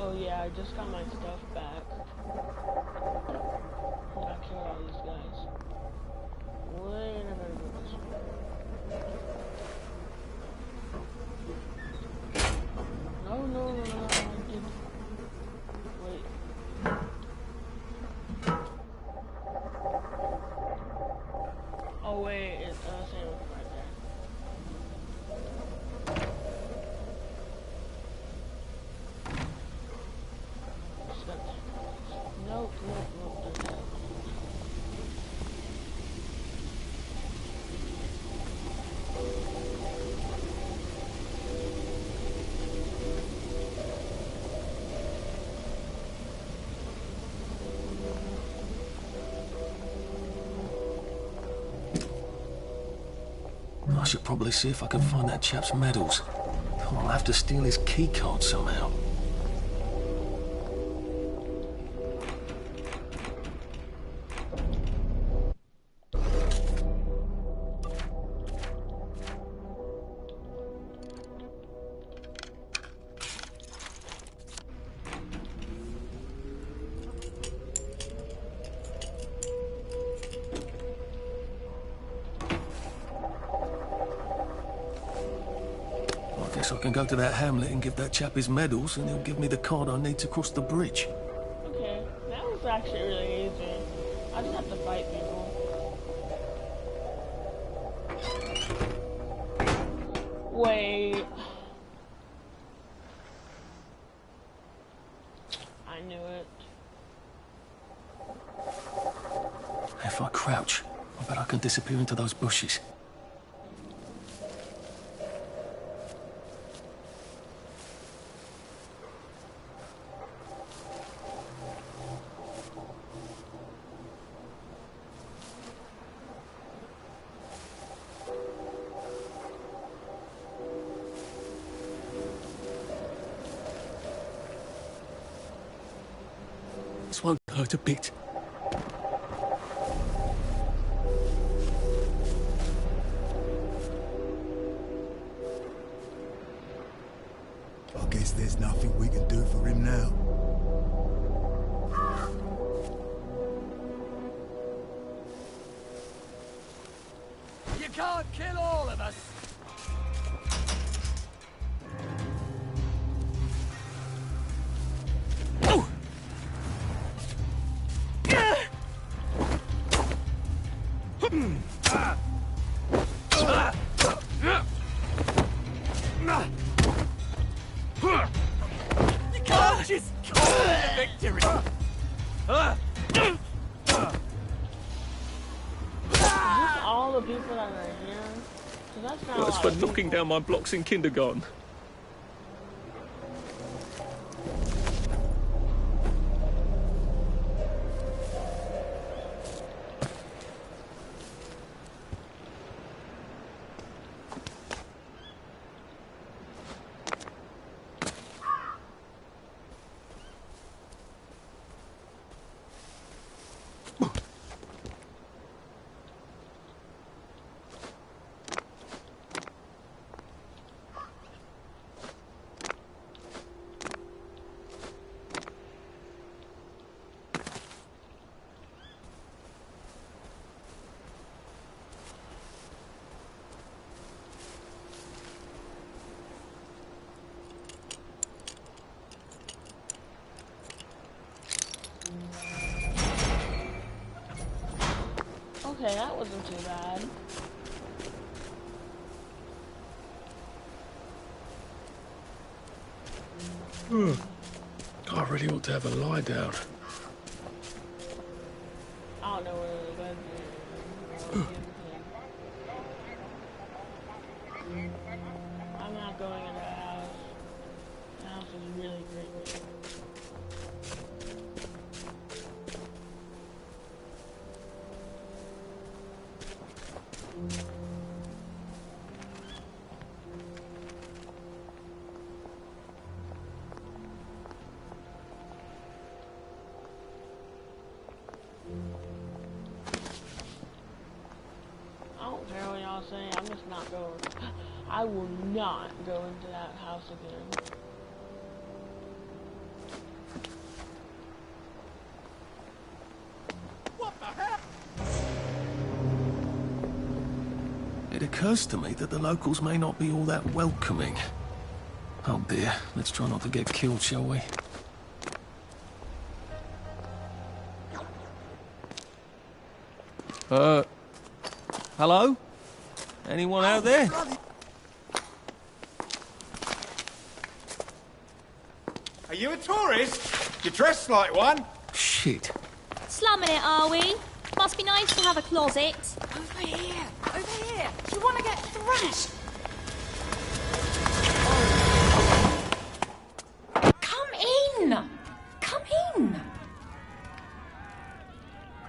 Oh yeah, I just got my stuff back. I killed all these guys. Wait, I better go this way. No, I didn't. Wait. Oh wait, it's same right there. Nope. I should probably see if I can find that chap's medals. I'll have to steal his keycard somehow. I can go to that hamlet and give that chap his medals, and he'll give me the card I need to cross the bridge. Okay, that was actually really easy. I just have to fight people. Wait. I knew it. If I crouch, I bet I can disappear into those bushes. This won't hurt a bit. I guess there's nothing we can do for him now. You can't kill all of us! You can't just call it a victory! All the people that are here. So that's not Well, it's for knocking down my blocks in kindergarten. wasn't too bad. I really ought to have a lie down. I don't know where the bed is. I'm not going in the house. The house is really creepy. I don't care what y'all say, I'm just not going. I will not go into that house again. What the hell? It occurs to me that the locals may not be all that welcoming. Oh dear, let's try not to get killed, shall we? Hello? Anyone out there? Are you a tourist? You're dressed like one. Shit. Slumming it, are we? Must be nice to have a closet. Over here! Over here! Do you want to get thrashed? Come in! Come in!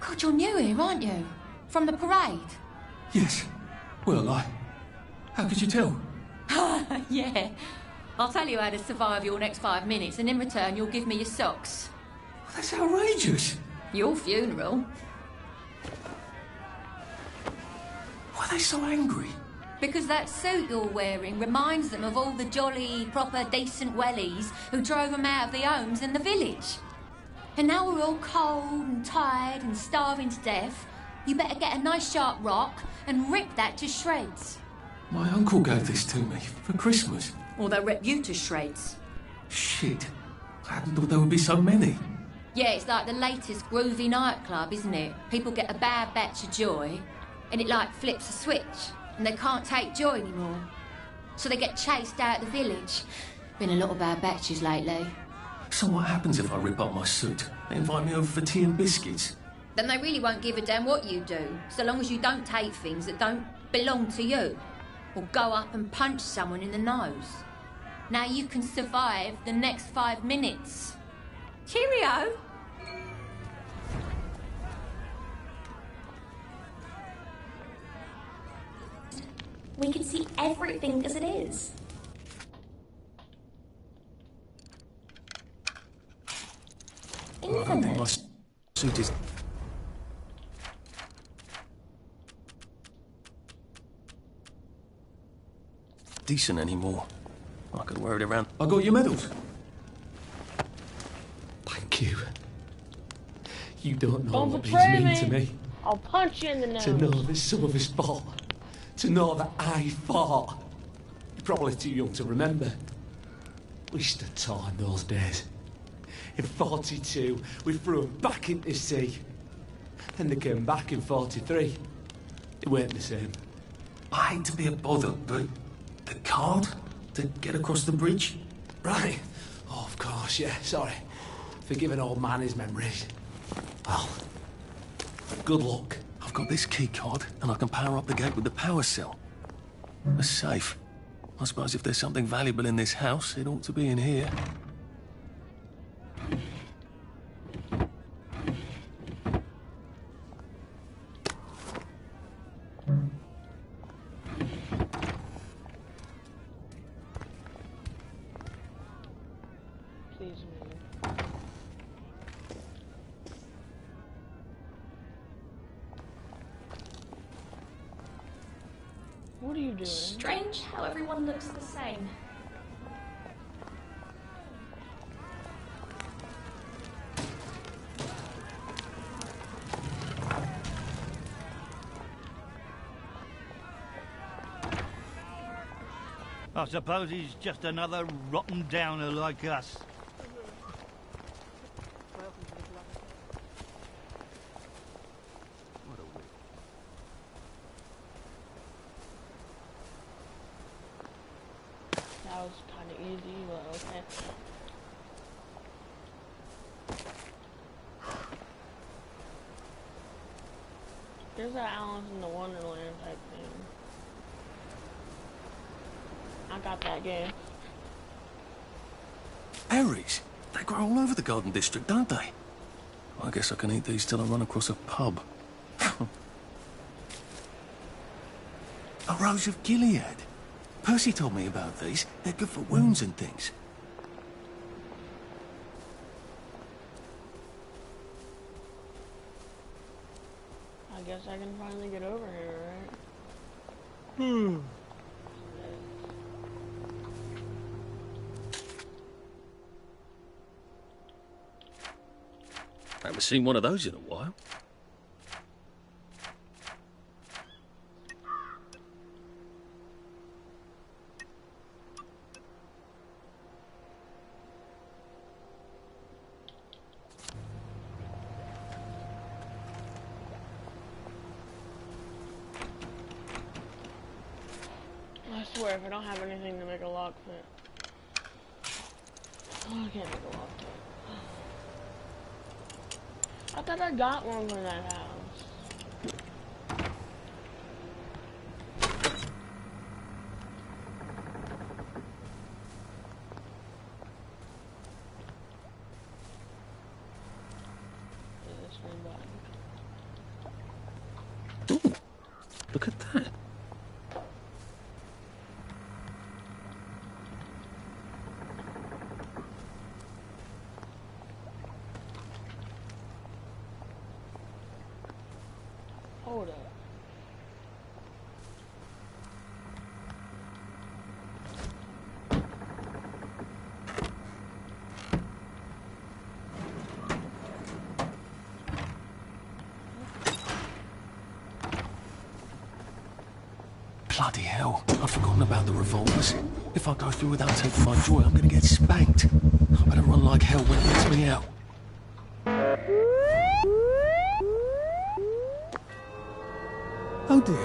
God, you're new here, aren't you? From the parade? Yes. Well, how could you tell? Yeah. I'll tell you how to survive your next 5 minutes, and in return you'll give me your socks. That's outrageous. Your funeral. Why are they so angry? Because that suit you're wearing reminds them of all the jolly, proper, decent wellies who drove them out of their homes in the village. And now we're all cold and tired and starving to death. You better get a nice sharp rock and rip that to shreds. My uncle gave this to me for Christmas. Or they'll rip you to shreds. Shit. I hadn't thought there would be so many. Yeah, it's like the latest groovy nightclub, isn't it? People get a bad batch of joy, and it like flips a switch, and they can't take joy anymore. So they get chased out of the village. Been a lot of bad batches lately. So what happens if I rip up my suit? They invite me over for tea and biscuits. Then they really won't give a damn what you do, so long as you don't take things that don't belong to you. Or go up and punch someone in the nose. Now you can survive the next 5 minutes. Cheerio! We can see everything as it is. I don't think my Infinite. suit is... decent anymore. I could wear it around. I got your medals. Thank you. You don't know Don't what these betray mean to me. me. I'll punch you in the nose. To know that some of us fought. To know that I fought. You're probably too young to remember. We stood tall in those days. In 42, we threw them back into the sea. Then they came back in 43. It weren't the same. I hate to be a bother, but the card to get across the bridge? Right. Oh, of course, yeah, sorry. Forgive an old man his memories. Well, good luck. I've got this key card, and I can power up the gate with the power cell. A safe. I suppose if there's something valuable in this house, it ought to be in here. Please, man. What are you doing? Strange how everyone looks the same. I suppose he's just another rotten downer like us. that was kind of easy, but okay. There's an Alice in the Wonderland type thing. I got that game. Berries? They grow all over the Garden District, don't they? I guess I can eat these till I run across a pub. A Rose of Gilead. Percy told me about these. They're good for wounds and things. I guess I can finally get over here, right? I haven't seen one of those in a while. I swear, if I don't have anything to make a lock fit. Oh, I can't make a lock fit. I thought I got one from that house. Ooh, look at that. Hold up. Bloody hell, I've forgotten about the revolvers. If I go through without taking my joy, I'm gonna get spanked. I better run like hell when it lets me out. Oh dear.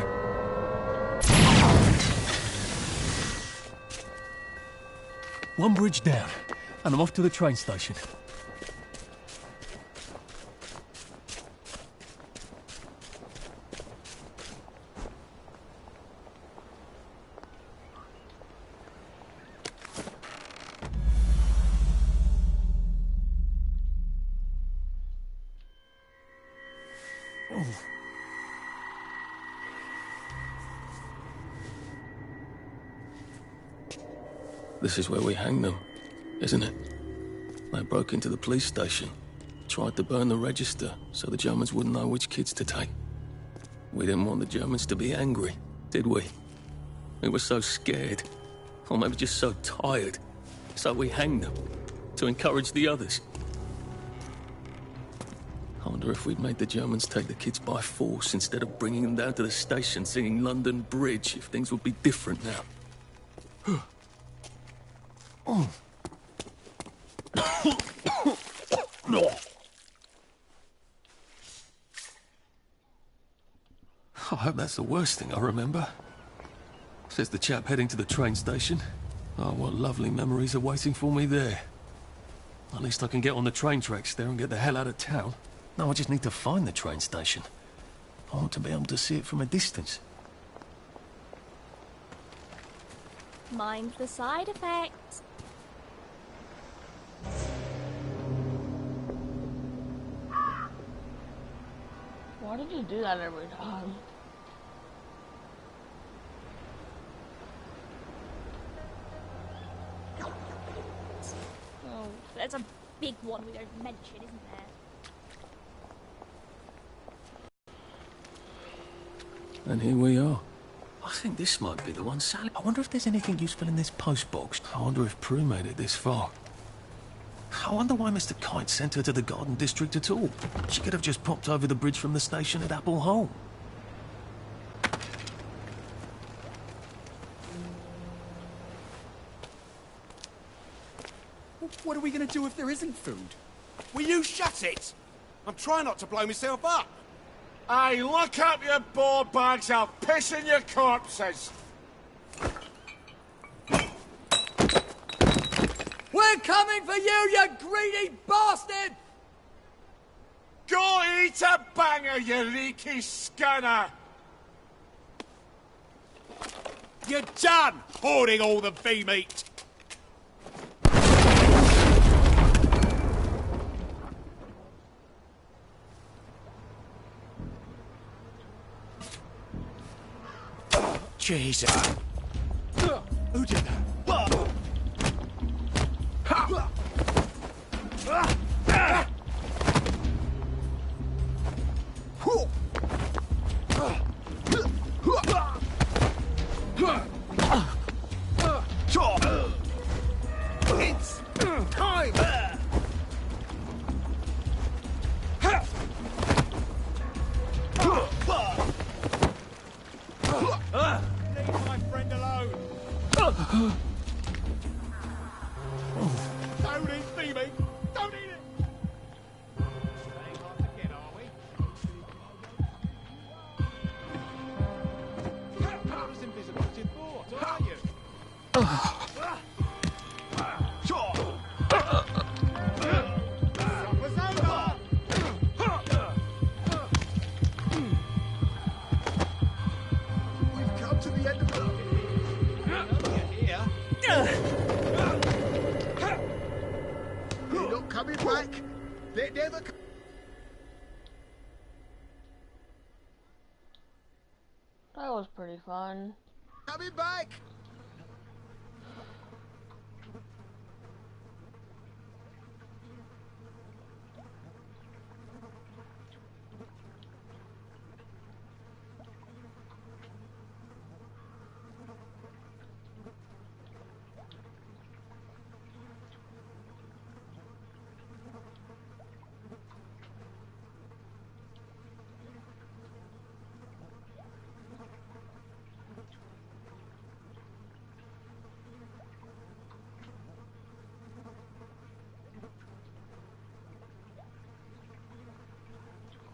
One bridge down, and I'm off to the train station. This is where we hang them, isn't it? They broke into the police station, tried to burn the register so the Germans wouldn't know which kids to take. We didn't want the Germans to be angry, did we? We were so scared, or maybe just so tired, so we hanged them to encourage the others. I wonder if we'd made the Germans take the kids by force instead of bringing them down to the station singing London Bridge, if things would be different now. Oh. I hope that's the worst thing I remember. Says the chap heading to the train station. Oh, what lovely memories are waiting for me there. At least I can get on the train tracks there and get the hell out of town. Now I just need to find the train station. I want to be able to see it from a distance. Mind the side effects. Why did you do that every time? Oh, there's a big one we don't mention, isn't there? And here we are. I think this might be the one, Sally. I wonder if there's anything useful in this post box. I wonder if Prue made it this far. I wonder why Mr. Kite sent her to the Garden District at all. She could have just popped over the bridge from the station at Apple Hole. What are we going to do if there isn't food? Will you shut it? I'm trying not to blow myself up. Hey, look up your board bags, I'll piss in your corpses. We're coming for you, you greedy bastard! Go eat a banger, you leaky scunner! You're done hoarding all the bee meat! Jesus. Who did that? It's time! Leave my friend alone! Don't eat Phoebe! Don't eat it! Staying hard to get, are we? Not as invisible as you thought, are you? Supper's over! We've come to the end of the... They're not coming back. They're never That was pretty fun. coming back.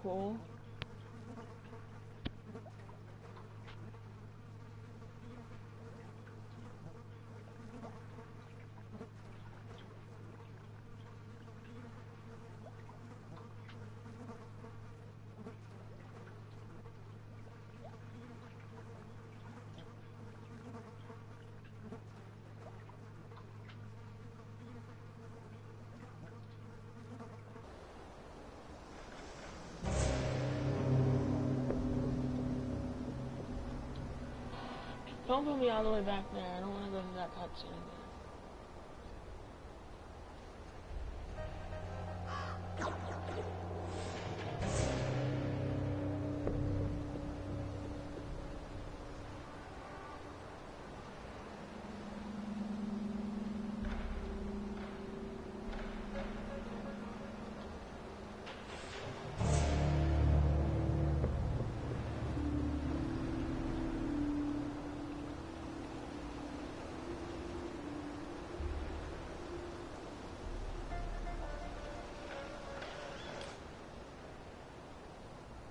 Cool. Don't put me all the way back there. I don't want to go to that cutscene again.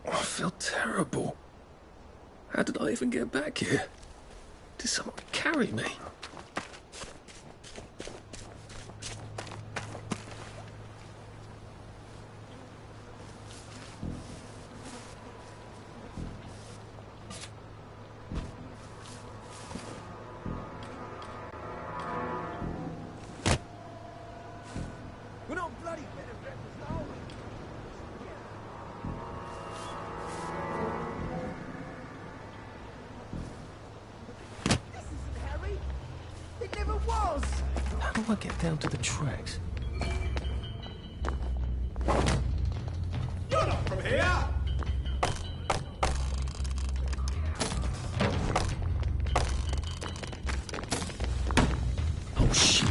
I feel terrible. How did I even get back here? Did someone carry me? We're not bloody benefactors, are we? This isn't Harry. It never was. How do I get down to the tracks? You're not from here. Oh, shit.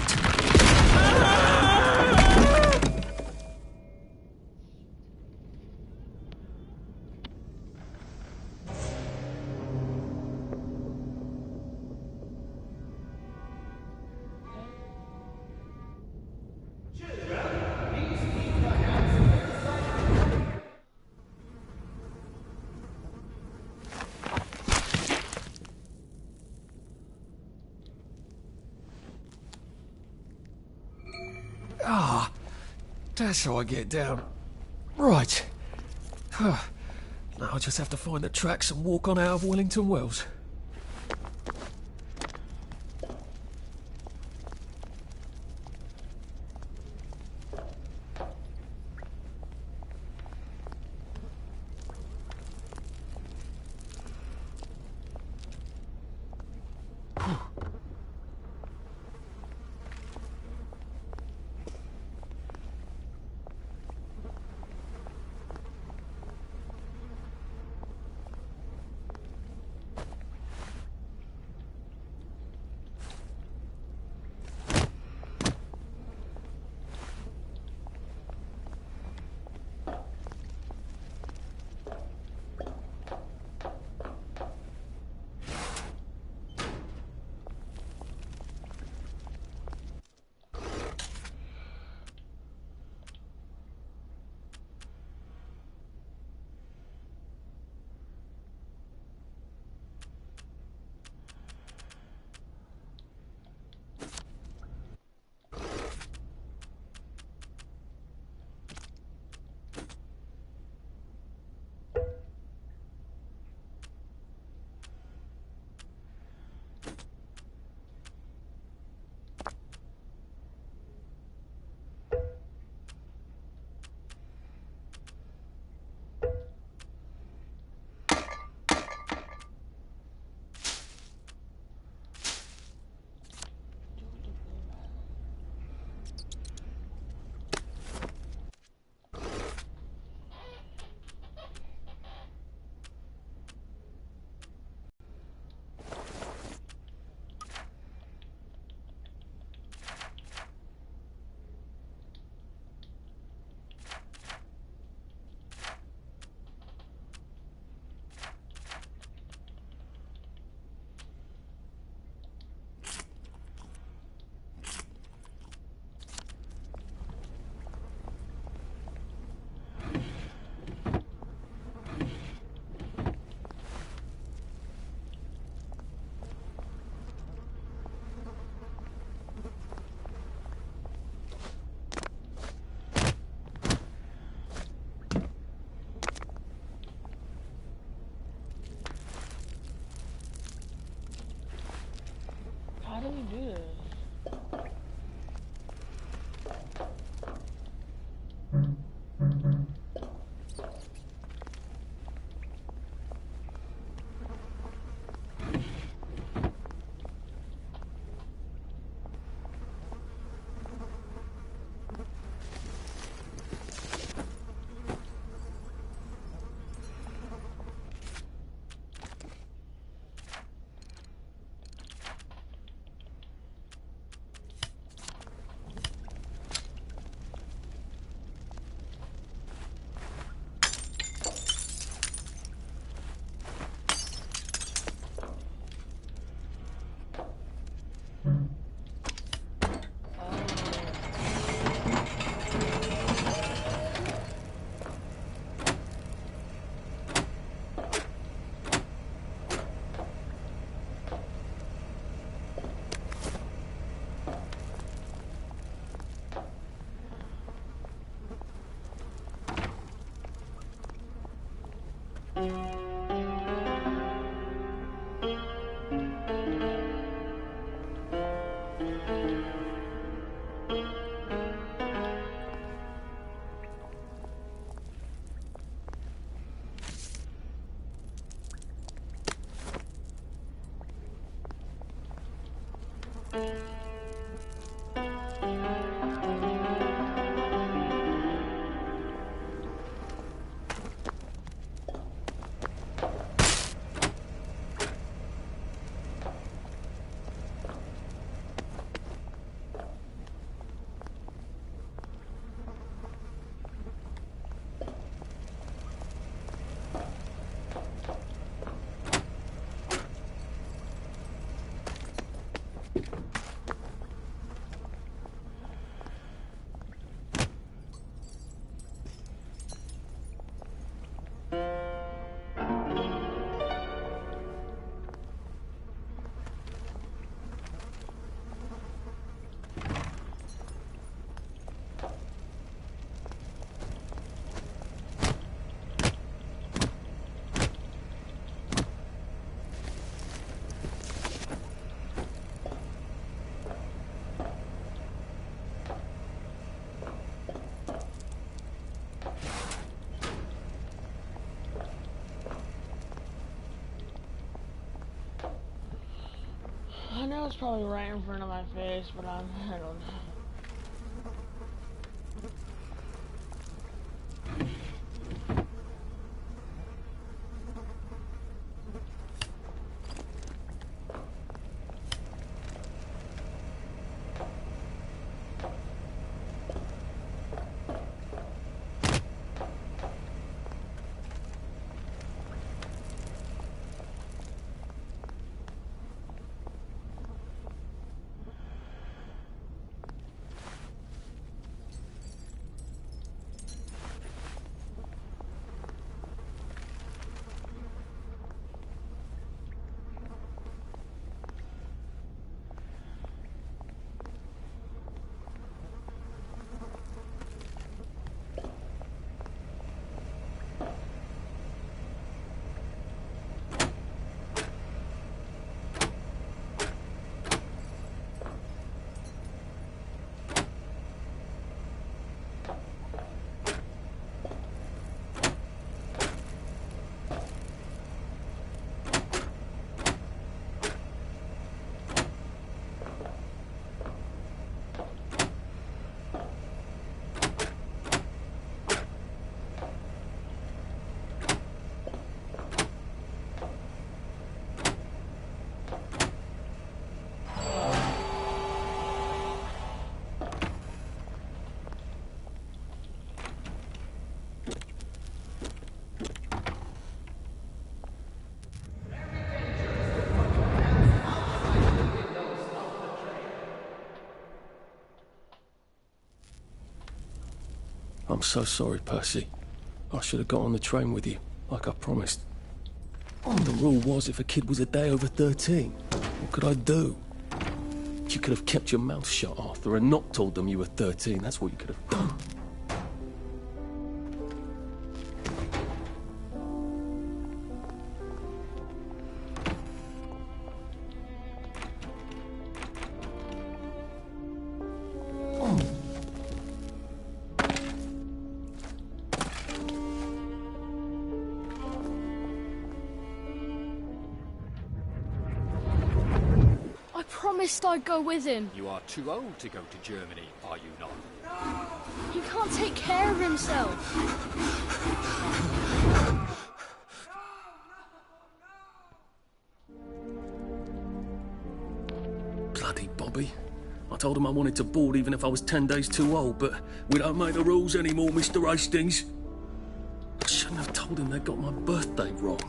Ah, that's how I get down. Right. Now I'll just have to find the tracks and walk on out of Wellington Wells. How do we do this? know it's probably right in front of my face, but I don't know. I'm so sorry, Percy. I should have got on the train with you, like I promised. The rule was if a kid was a day over 13, what could I do? You could have kept your mouth shut, Arthur, and not told them you were 13. That's what you could have done. I promised I'd go with him. You are too old to go to Germany, are you not? He can't take care of himself. Bloody Bobby. I told him I wanted to board even if I was 10 days too old, but we don't make the rules anymore, Mr. Hastings. I shouldn't have told him they got my birthday wrong.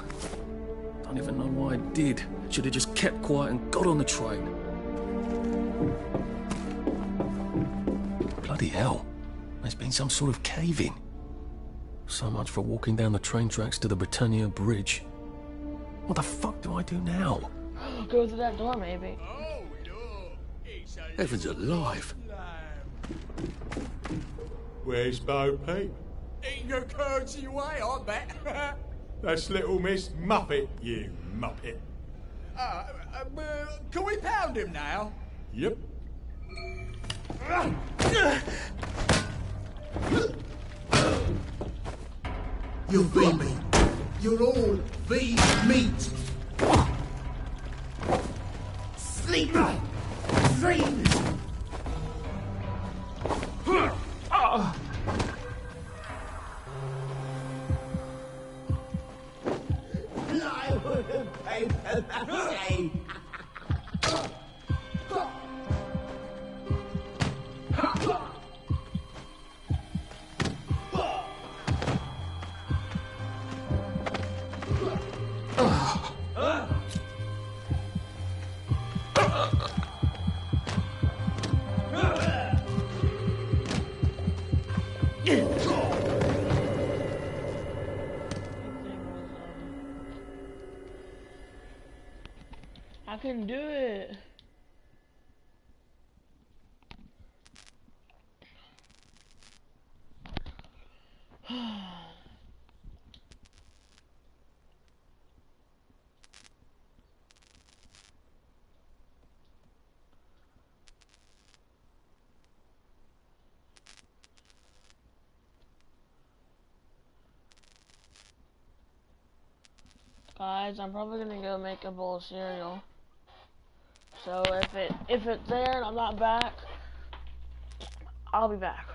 Don't even know why I did. Should have just kept quiet and got on the train. Bloody hell. There's been some sort of cave-in. So much for walking down the train tracks to the Britannia Bridge. What the fuck do I do now? Go through that door, maybe. Heavens alive. Where's Bo Peep? Eating your currency away, I bet. That's little Miss Muppet, you muppet. Can we pound him now? Yep. You'll feed me. You'll all be meat. Sleep. Sleep. I can do it. Guys, I'm probably gonna go make a bowl of cereal. So if it's there and I'm not back, I'll be back.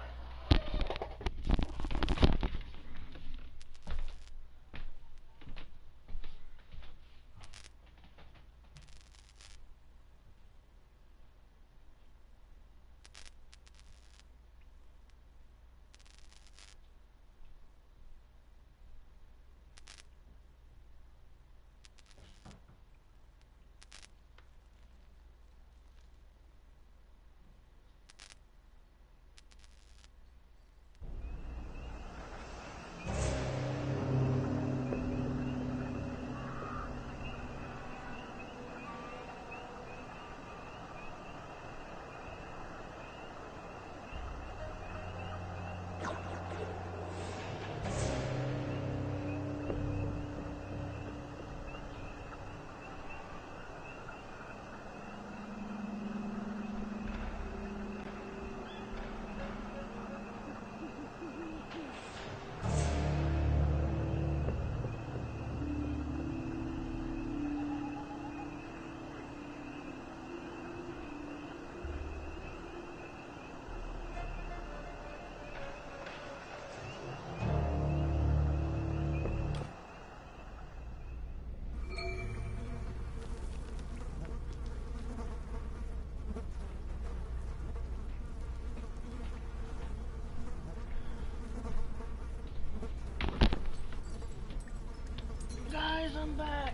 Guys, I'm back.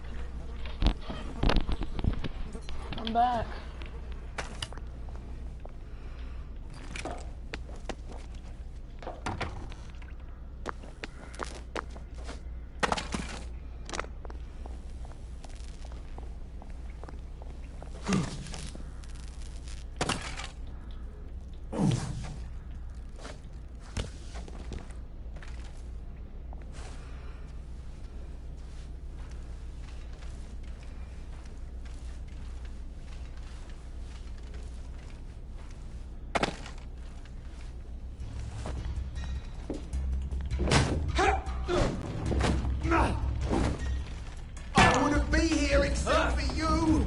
I'm back. I wouldn't be here except for you!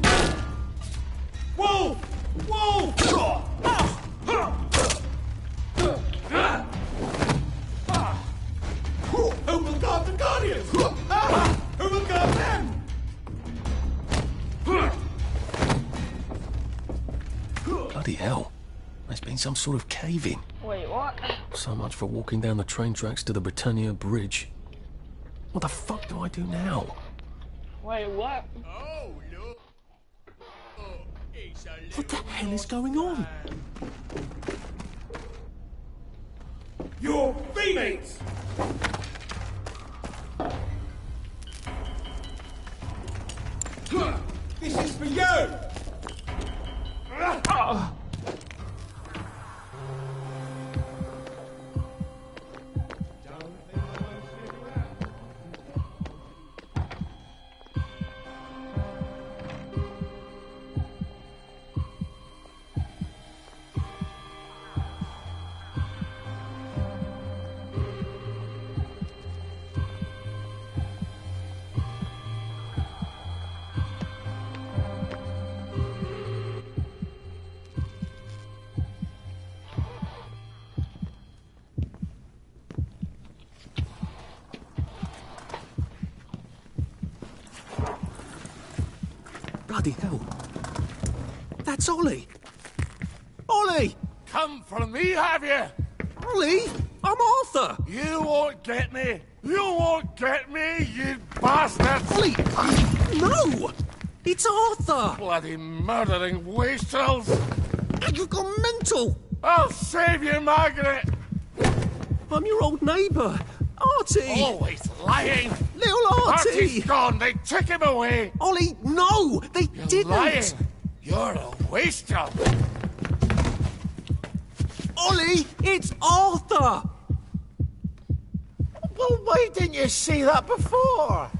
Whoa! Whoa! Who will guard the Guardians? Who will guard them? Bloody hell. There's been some sort of cave-in. Wait, what? So much for walking down the train tracks to the Britannia Bridge. What the fuck do I do now? Wait, what? What the hell is going on? Your females! This is for you! Bloody hell. That's Ollie. Ollie! Come for me, have you? Ollie! I'm Arthur! You won't get me! You won't get me, you bastard! Ollie! No! It's Arthur! Bloody murdering wastrels! You've gone mental! I'll save you, Margaret! I'm your old neighbour, Artie! Always lying! Little Artie! Artie's gone, they took him away! Ollie, no! They You're didn't! lying! You're a wastrel! Ollie, it's Arthur! Well, why didn't you say that before?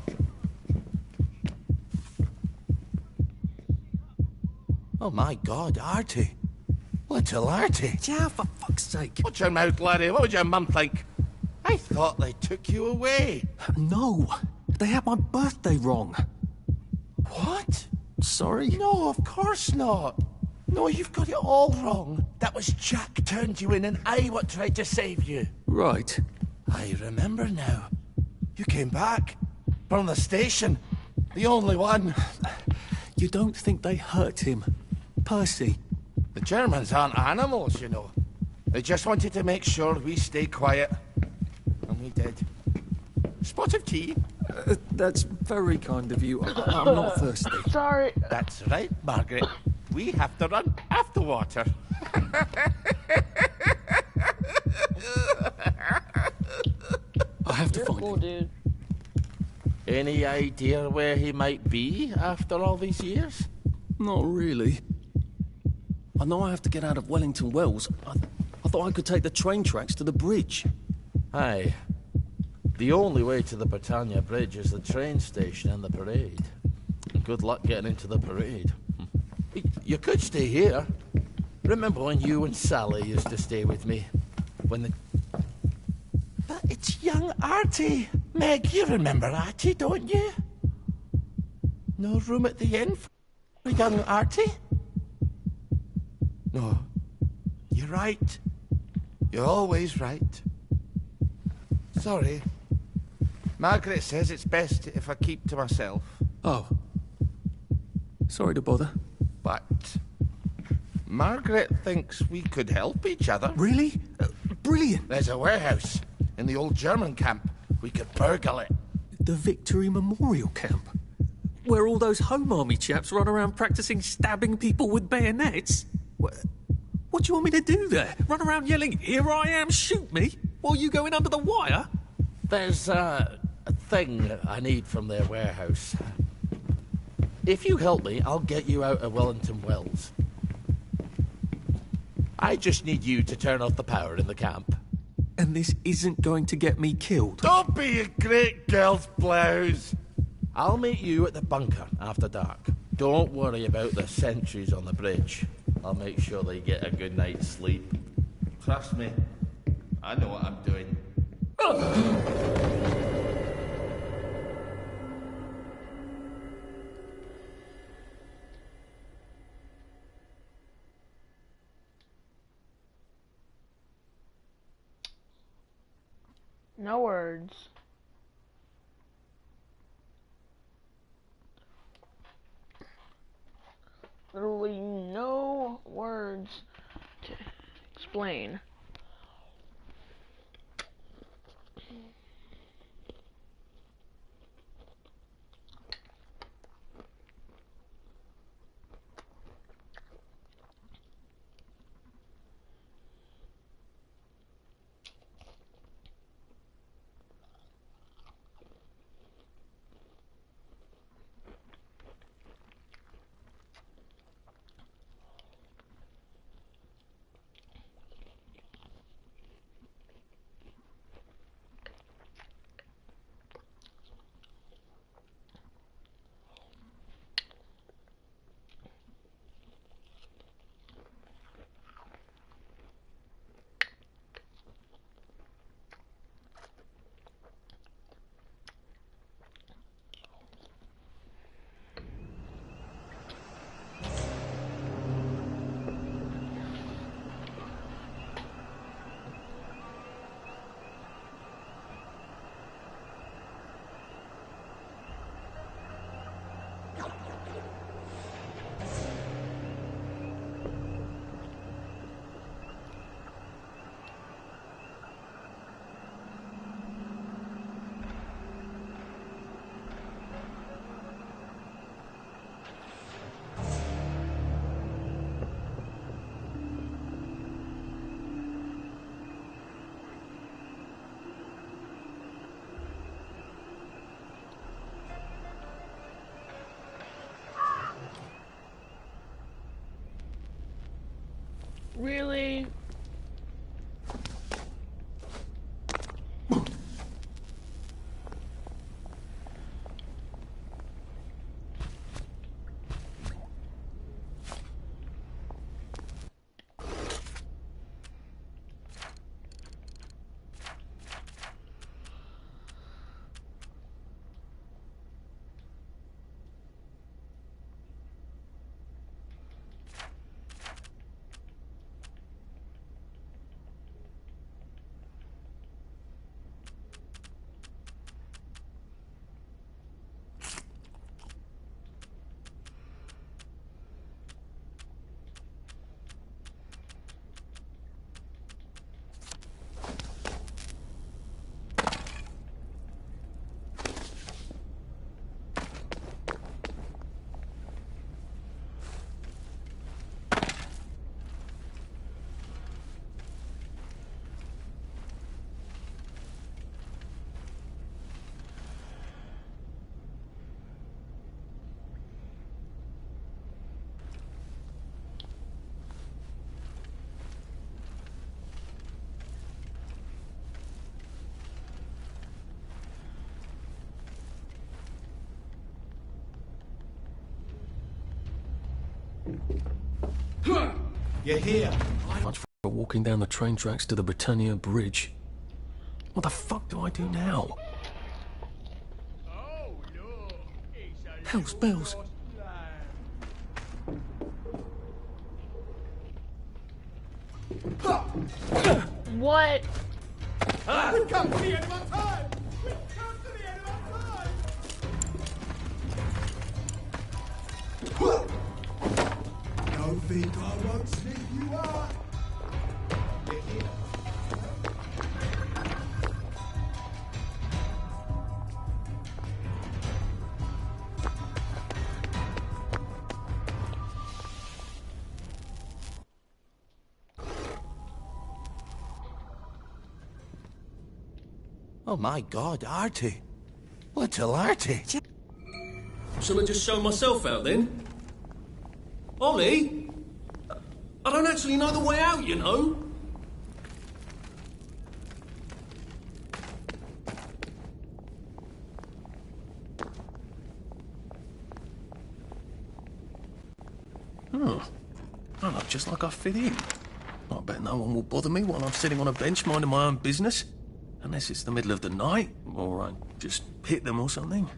Oh my God, Artie. Little Artie. Yeah, for fuck's sake. Watch your mouth, laddie. What would your mum think? I thought they took you away. No, they had my birthday wrong. What? sorry? No, of course not. No, you've got it all wrong. That was Jack turned you in and I what tried to save you. Right. I remember now. You came back. From the station. The only one. You don't think they hurt him, Percy? The Germans aren't animals, you know. They just wanted to make sure we stay quiet. And we did. Spot of tea? That's very kind of you. I'm not thirsty. Sorry. That's right, Margaret. We have to run after water. I have to find him. Dude. Any idea where he might be after all these years? Not really. I know I have to get out of Wellington Wells. I thought I could take the train tracks to the bridge. Aye. The only way to the Britannia Bridge is the train station and the parade. Good luck getting into the parade. You could stay here. Remember when you and Sally used to stay with me? But it's young Artie. Meg, you remember Artie, don't you? No room at the inn for young Artie? No. You're right. You're always right. Sorry. Margaret says it's best if I keep to myself. Oh. Sorry to bother. But Margaret thinks we could help each other. Really? Brilliant. There's a warehouse in the old German camp. We could burgle it. The Victory Memorial Camp? Where all those Home Army chaps run around practicing stabbing people with bayonets? What do you want me to do there? Run around yelling, "Here I am, shoot me," while you go in under the wire? There's a thing I need from their warehouse. If you help me, I'll get you out of Wellington Wells. I just need you to turn off the power in the camp. And this isn't going to get me killed. Don't be a great girl's blouse. I'll meet you at the bunker after dark. Don't worry about the sentries on the bridge. I'll make sure they get a good night's sleep. Trust me, I know what I'm doing. No words. Literally no words to explain. Really? You're here. Much for walking down the train tracks to the Britannia Bridge. What the fuck do I do now? Hell's bells. What? We've come to the end of our time! We've come to the end of our time! Don't think I won't sneak you out. Oh my God, Artie. Little Artie. Shall I just show myself out then? Ollie? I don't actually know the way out, you know. Oh, I look just like I fit in. I bet no one will bother me while I'm sitting on a bench minding my own business. Unless it's the middle of the night, or I just hit them or something.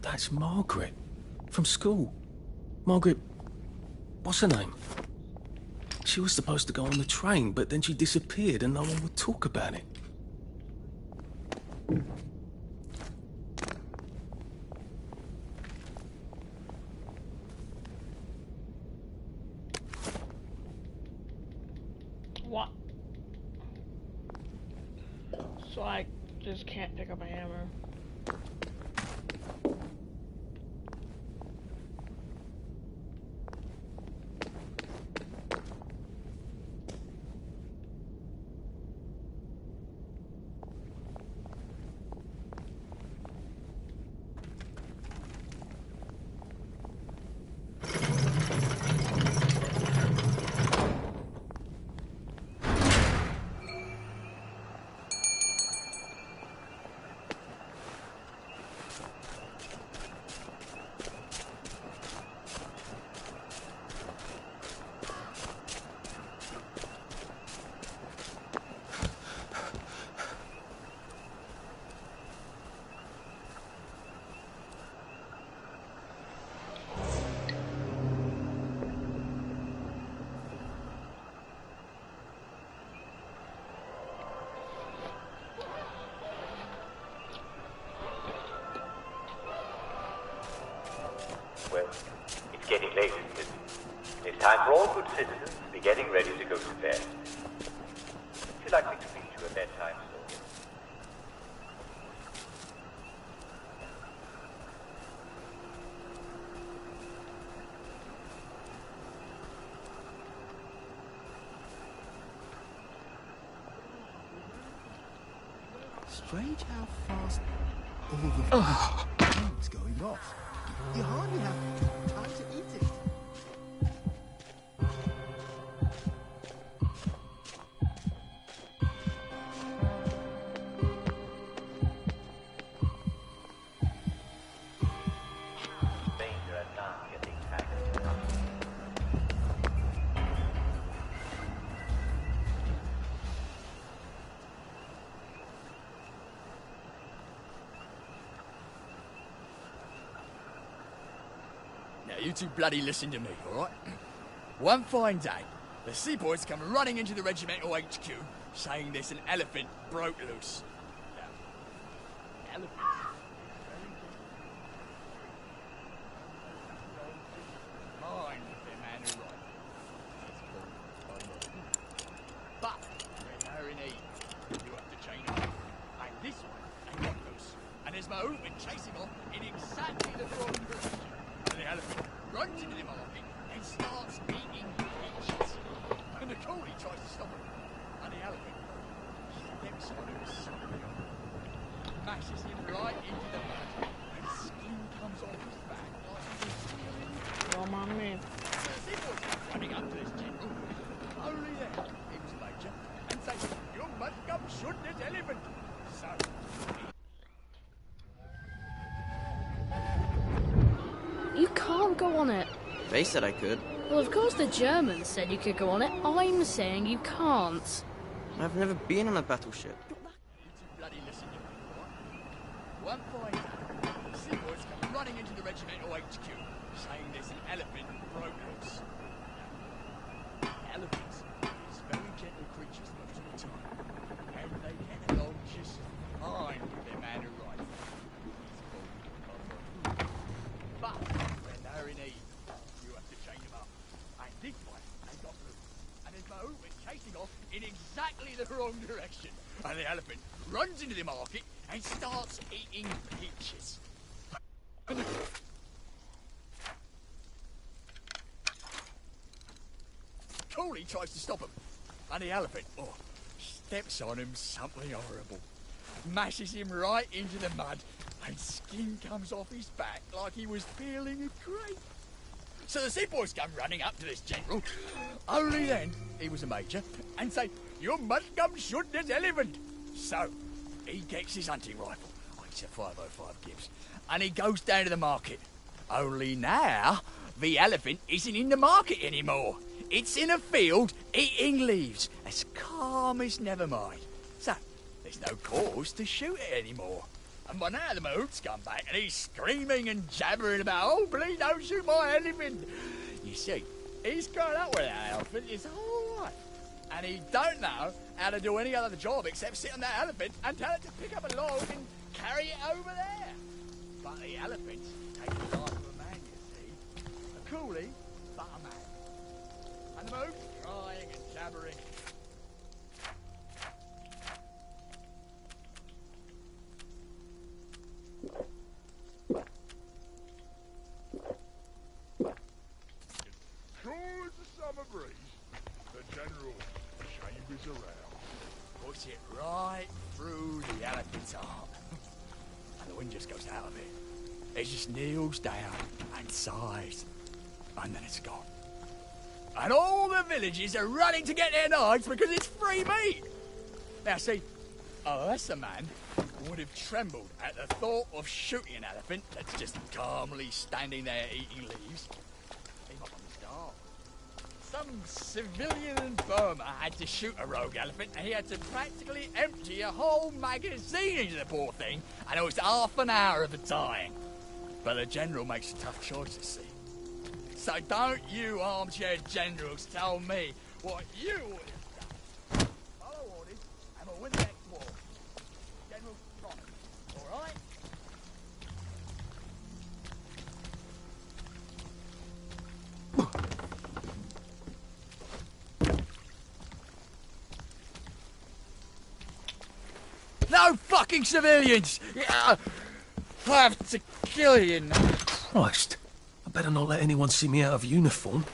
That's Margaret. From school. Margaret... what's her name? She was supposed to go on the train, but then she disappeared and no one would talk about it. What? So I just can't pick up a hammer. Well, it's getting late, isn't it? It's time for all good citizens to be getting ready to go to bed. Would you like me to read you a bedtime story? Strange how fast all the food's going off. You hardly have time to eat it. Now, you two bloody listen to me, alright? One fine day, the seaboys come running into the regimental HQ, saying there's an elephant broke loose. Elephant? Mind the man who writes. But, when they're in heat, you have to change them. And this one ain't got loose. And there's my movement chasing on in exactly the wrong direction. The elephant runs into the market and starts eating peaches. And the coolie tries to stop him. And the elephant steps on him. They said I could. Well, of course the Germans said you could go on it. I'm saying you can't. I've never been on a battleship. Bloody listen to me, all right? One fine day, the seaboys come running into the regimental HQ, saying there's an elephant broke loose. Elephants, these very gentle creatures most of the time, and they get along just fine with their man who rides them. But when they're in heat, you have to chain them up. And this one, they got loose. And his mate went chasing off in exactly the wrong direction. And the elephant runs into the market and starts eating peaches. Cooley tries to stop him, and the elephant, steps on him something horrible. Mashes him right into the mud, and skin comes off his back like he was peeling a grape. So the seaboys come running up to this general. Only then he was a major, and say, "You must come shoot this elephant." So he gets his hunting rifle. It's a 505 Gibbs, and he goes down to the market. Only now the elephant isn't in the market anymore. It's in a field eating leaves, as calm as never mind. So there's no cause to shoot it anymore. And by now the mahout's come back and he's screaming and jabbering about, "Oh, please don't shoot my elephant." You see, he's grown up with that elephant his whole life. And he don't know how to do any other job except sit on that elephant and tell it to pick up a log and carry it over there. But the elephant's taking the life of a man, you see. A coolie, but a man. And the mahout's crying and jabbering. Cool as the summer breeze. The general chambers around. Puts it right through the elephant's arm. And the wind just goes out of it. It just kneels down and sighs. And then it's gone. And all the villages are running to get their knives because it's free meat. Now see, unless a man would have trembled at the thought of shooting an elephant that's just calmly standing there eating leaves, he might have starved. Some civilian in Burma had to shoot a rogue elephant, and he had to practically empty a whole magazine into the poor thing, and it was half an hour of the time. But the general makes a tough choice, you see. So don't you armchair generals tell me what you would have done. Follow orders, and we'll win the next war. General promise, all right? No fucking civilians! I have to kill you now. Christ. I better not let anyone see me out of uniform.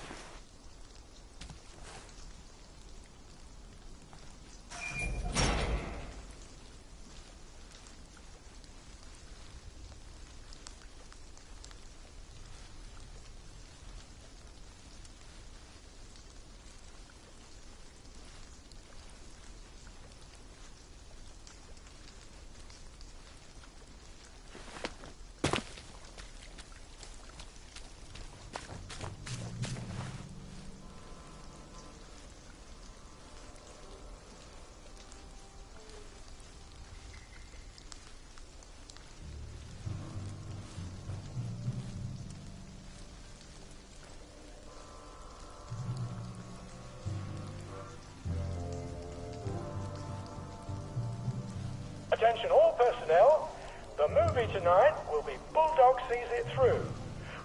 Attention all personnel, the movie tonight will be Bulldog Sees It Through.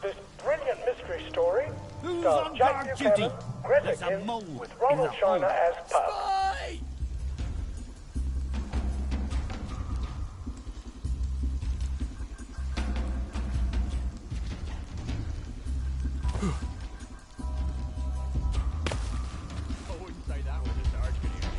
This brilliant mystery story stars Jack Buchanan, Greta King, with Ronald China as Pup. I wouldn't say that was a Sarge video.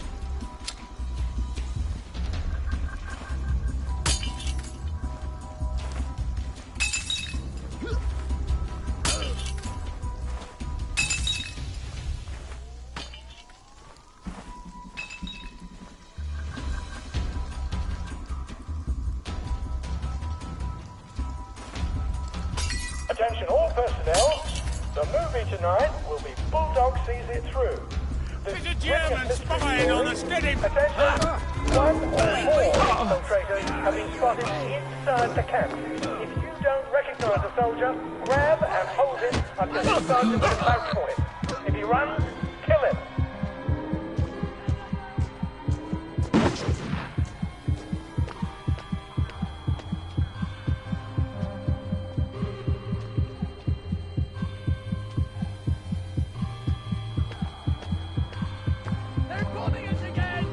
Attention all personnel, The movie tonight will be Bulldog Sees It Through. There's a German spying on us. Get him! Attention! One or more infiltrators have been spotted inside the camp. If you don't recognize a soldier, grab and hold him until the sergeant can vouch for him. If he runs, kill him. They're bombing us again!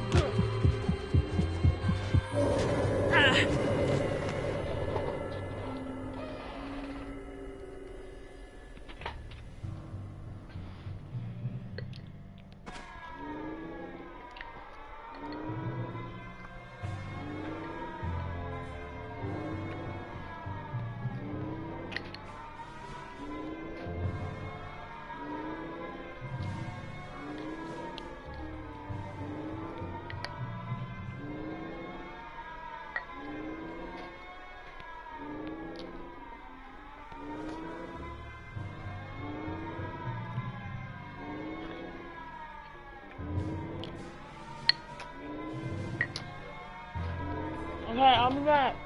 Okay, I'll be back.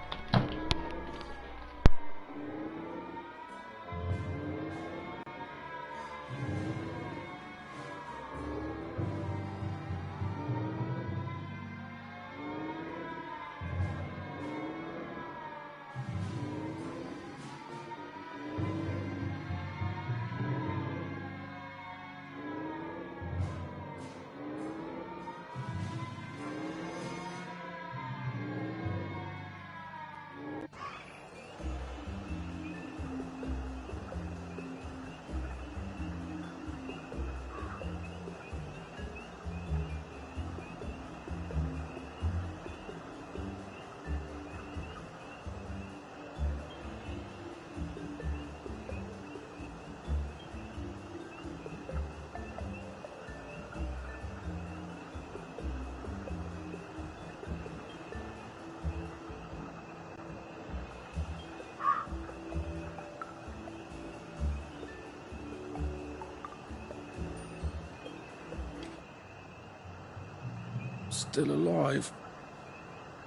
Still alive.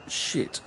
Shit.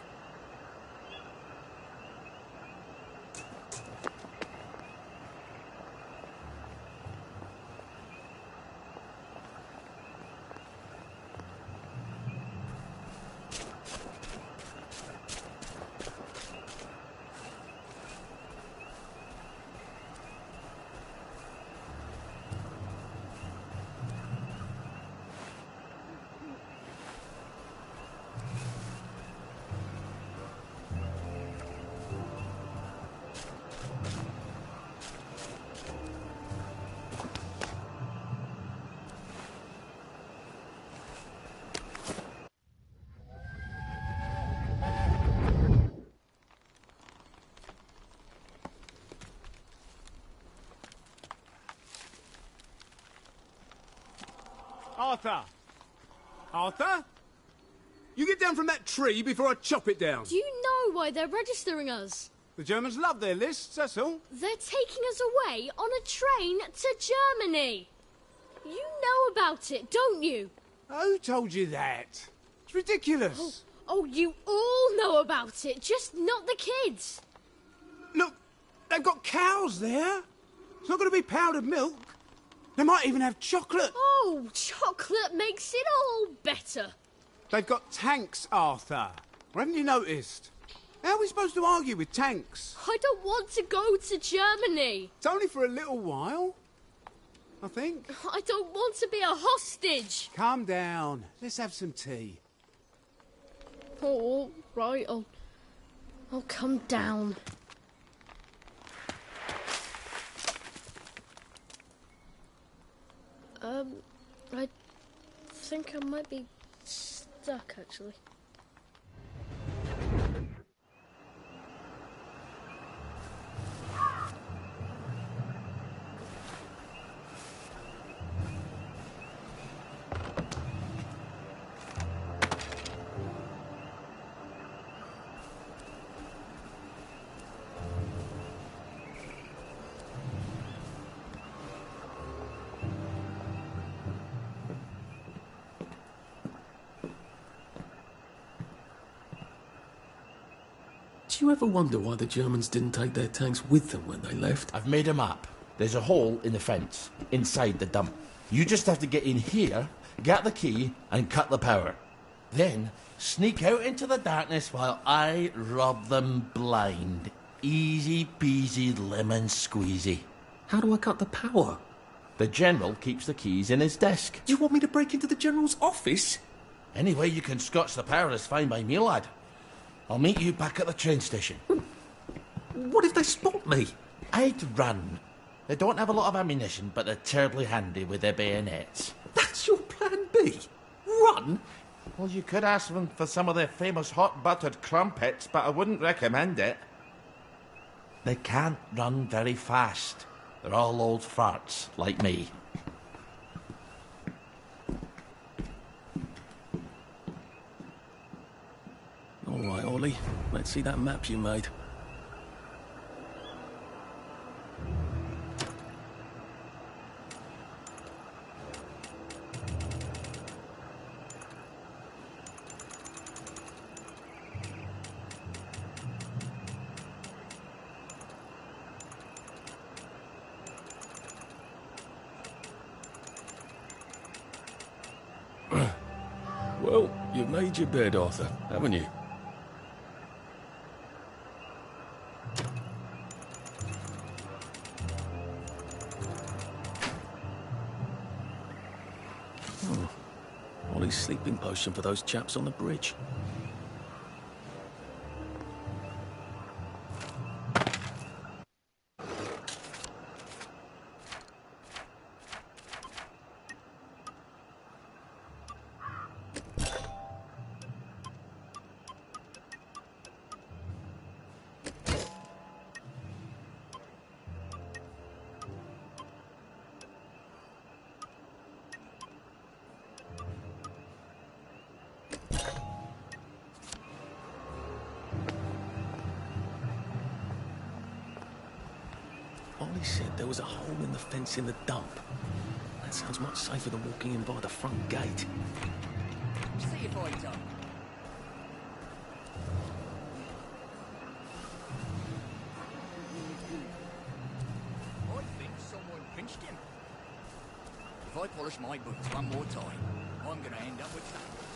Arthur! Arthur? You get down from that tree before I chop it down. Do you know why they're registering us? The Germans love their lists, that's all. They're taking us away on a train to Germany. You know about it, don't you? Who told you that? It's ridiculous. Oh, you all know about it, just not the kids. Look, they've got cows there. It's not going to be powdered milk. They might even have chocolate. Oh, chocolate makes it all better. They've got tanks, Arthur. Or haven't you noticed? How are we supposed to argue with tanks? I don't want to go to Germany. It's only for a little while, I think. I don't want to be a hostage. Calm down. Let's have some tea. Oh, all right, I'll come down. I think I might be stuck, actually. Do you ever wonder why the Germans didn't take their tanks with them when they left? I've made a map. There's a hole in the fence, inside the dump. You just have to get in here, get the key, and cut the power. Then, sneak out into the darkness while I rob them blind. Easy peasy lemon squeezy. How do I cut the power? The General keeps the keys in his desk. Do you want me to break into the General's office? Any way you can scotch the power is fine by me, lad. I'll meet you back at the train station. What if they spot me? I'd run. They don't have a lot of ammunition, but they're terribly handy with their bayonets. That's your plan B? Run? Well, you could ask them for some of their famous hot buttered crumpets, but I wouldn't recommend it. They can't run very fast. They're all old farts, like me. All right, Ollie. Let's see that map you made. Well, you've made your bed, Arthur, haven't you? Ollie's sleeping potion for those chaps on the bridge. Ollie said there was a hole in the fence in the dump. That sounds much safer than walking in by the front gate. See if I don't. I think someone pinched him. If I polish my boots one more time, I'm gonna end up with that.